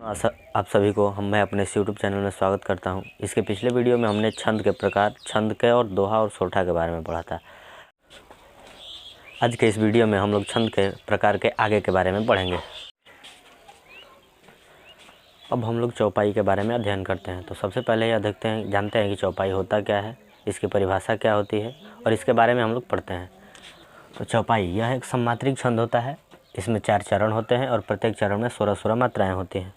आप सभी को मैं अपने इस यूट्यूब चैनल में स्वागत करता हूं। इसके पिछले वीडियो में हमने छंद के प्रकार, छंद के और दोहा और सोठा के बारे में पढ़ा था। आज के इस वीडियो में हम लोग छंद के प्रकार के आगे के बारे में पढ़ेंगे। अब हम लोग चौपाई के बारे में अध्ययन करते हैं। तो सबसे पहले यह जानते हैं कि चौपाई होता क्या है, इसकी परिभाषा क्या होती है और इसके बारे में हम लोग पढ़ते हैं। तो चौपाई यह एक सममात्रिक छंद होता है। इसमें 4 चरण होते हैं और प्रत्येक चरण में 16-16 मात्राएँ होती हैं।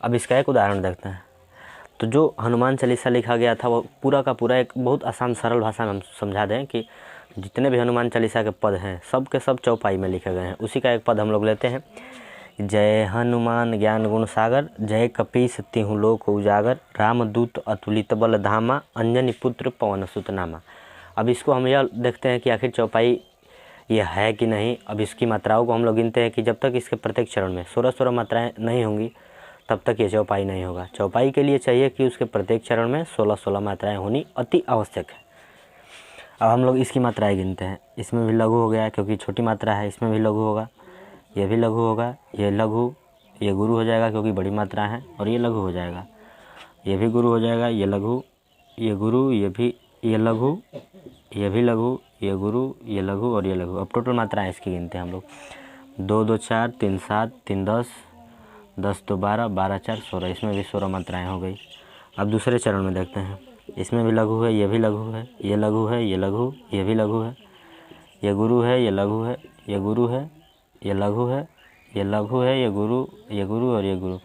अब इसका एक उदाहरण देखते हैं। तो जो हनुमान चालीसा लिखा गया था वो पूरा का पूरा एक बहुत आसान सरल भाषा में हम समझा दें कि जितने भी हनुमान चालीसा के पद हैं सब के सब चौपाई में लिखे गए हैं। उसी का एक पद हम लोग लेते हैं। जय हनुमान ज्ञान गुण सागर, जय कपीस तिहु लोक उजागर, रामदूत अतुलित बल धामा, अंजनी पुत्र पवन सुत नामा। अब इसको हम यह देखते हैं कि आखिर चौपाई यह है कि नहीं। अब इसकी मात्राओं को हम लोग गिनते हैं कि जब तक इसके प्रत्येक चरण में 16-16 मात्राएँ नहीं होंगी तब तक ये चौपाई नहीं होगा। चौपाई के लिए चाहिए कि उसके प्रत्येक चरण में 16-16 मात्राएँ होनी अति आवश्यक है। अब हम लोग इसकी मात्राएँ गिनते हैं। इसमें भी लघु हो गया क्योंकि छोटी मात्रा है, इसमें भी लघु होगा, ये भी लघु होगा, ये लघु, ये गुरु हो जाएगा क्योंकि बड़ी मात्रा है, और ये लघु हो जाएगा, ये भी गुरु हो जाएगा, ये लघु, ये गुरु, ये भी, ये लघु, ये भी लघु, ये गुरु, ये लघु और ये लघु। अब टोटल मात्राएँ इसकी गिनते हैं हम लोग। 2 2 4 3 7 3 10 10 2 12 12 4 16। इसमें भी 16 मात्राएँ हो गई। अब दूसरे चरण में देखते हैं। इसमें भी लघु है, ये भी लघु है, ये लघु है, ये लघु, ये भी लघु है, ये गुरु है, ये लघु है, ये गुरु है, ये लघु है, ये लघु है, ये गुरु और ये गुरु।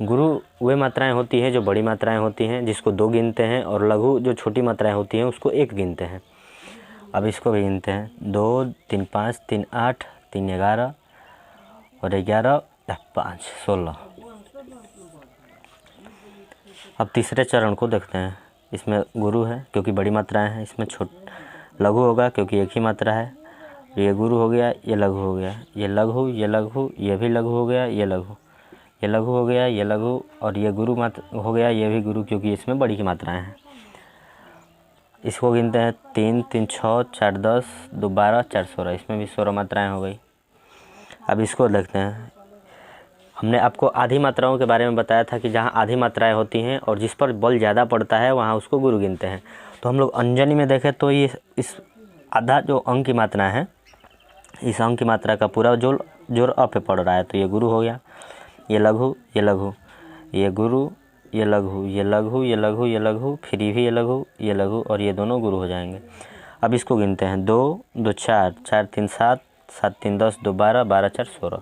गुरु वे मात्राएँ होती हैं जो बड़ी मात्राएँ होती हैं जिसको 2 गिनते हैं, और लघु जो छोटी मात्राएँ होती हैं उसको 1 गिनते हैं। अब इसको भी गिनते हैं। 2 3 5 3 8 3 11 और 11 5 16। अब तीसरे चरण को देखते हैं। इसमें गुरु है क्योंकि बड़ी मात्राएं हैं, इसमें लघु होगा क्योंकि एक ही मात्रा है। ये गुरु हो गया, ये लघु हो गया, ये लघु, ये लघु, ये भी लघु हो गया, ये लघु, ये लघु हो गया, ये लघु, और ये गुरु हो गया, ये भी गुरु क्योंकि इसमें बड़ी की मात्राएं हैं। इसको गिनते हैं। 3 3 6 4 10 2 12 4 16। इसमें भी 16 मात्राएँ हो गई। अब इसको देखते हैं। हमने आपको आधी मात्राओं के बारे में बताया था कि जहाँ आधी मात्राएं होती हैं और जिस पर बल ज़्यादा पड़ता है वहाँ उसको गुरु गिनते हैं। तो हम लोग अंजनी में देखें तो ये इस आधा जो अंक की मात्रा है, इस अंक की मात्रा का पूरा जोर अ पे पड़ रहा है, तो ये गुरु हो गया। ये लघु, ये लघु, ये गुरु, ये लघु, ये लघु, ये लघु, ये लघु, फिर भी ये लघु, ये लघु, और ये दोनों गुरु हो जाएंगे। अब इसको गिनते हैं। 2 2 4 4 3 7 7 3 10 2 12 12 4 16।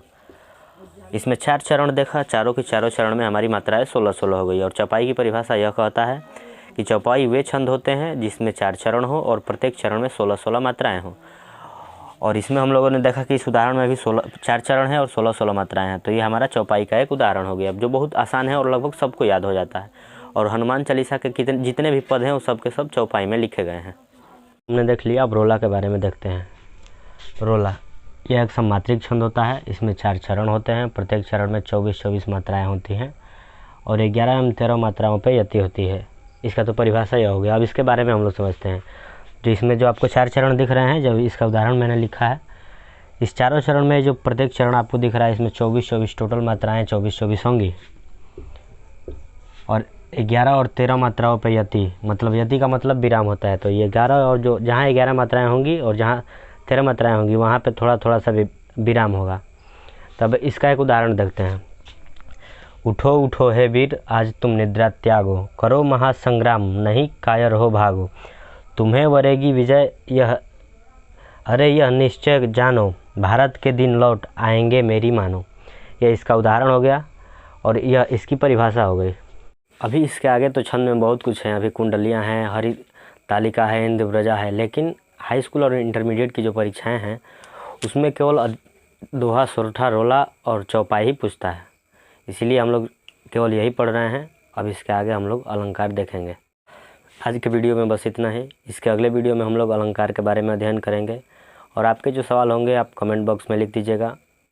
इसमें 4 चरण देखा, चारों के चारों चरण में हमारी मात्राएं 16-16 हो गई। और चौपाई की परिभाषा यह कहता है कि चौपाई वे छंद होते हैं जिसमें 4 चरण हो और प्रत्येक चरण में 16-16 मात्राएं हों। और इसमें हम लोगों ने देखा कि इस उदाहरण में भी 4 चरण हैं और 16-16 मात्राएं हैं। तो ये हमारा चौपाई का एक उदाहरण हो गया, जो बहुत आसान है और लगभग सबको याद हो जाता है। और हनुमान चालीसा के जितने भी पद हैं वो सब के सब चौपाई में लिखे गए हैं। हमने देख लिया। अब रोला के बारे में देखते हैं। रोला यह एक सममात्रिक छंद होता है। इसमें 4 चरण होते हैं। प्रत्येक चरण में 24-24 मात्राएं होती हैं और 11 एवं 13 मात्राओं पर यति होती है। इसका तो परिभाषा यह हो गया। अब इसके बारे में हम लोग समझते हैं। जो इसमें जो आपको 4 चरण दिख रहे हैं, जब इसका उदाहरण मैंने लिखा है, इस चारों चरण में जो प्रत्येक चरण आपको दिख रहा है इसमें 24-24 टोटल मात्राएँ 24-24 होंगी, और 11 और 13 मात्राओं पर यति, मतलब यति का मतलब विराम होता है। तो ये 11 और जो जहाँ 11 मात्राएँ होंगी और जहाँ 13 मात्राएँ होंगी वहाँ पे थोड़ा थोड़ा सा विराम होगा। तब इसका एक उदाहरण देखते हैं। उठो उठो हे वीर, आज तुम निद्रा त्यागो, करो महासंग्राम, नहीं कायर हो भागो, तुम्हें वरेगी विजय यह, अरे यह निश्चय जानो, भारत के दिन लौट आएंगे मेरी मानो। यह इसका उदाहरण हो गया और यह इसकी परिभाषा हो गई। अभी इसके आगे तो छंद में बहुत कुछ है। अभी कुंडलियाँ हैं, हरि तालिका है, इंद्रव्रजा है, लेकिन हाई स्कूल और इंटरमीडिएट की जो परीक्षाएं हैं उसमें केवल दोहा, सोरठा, रोला और चौपाई ही पूछता है। इसीलिए हम लोग केवल यही पढ़ रहे हैं। अब इसके आगे हम लोग अलंकार देखेंगे। आज के वीडियो में बस इतना ही। इसके अगले वीडियो में हम लोग अलंकार के बारे में अध्ययन करेंगे। और आपके जो सवाल होंगे आप कमेंट बॉक्स में लिख दीजिएगा।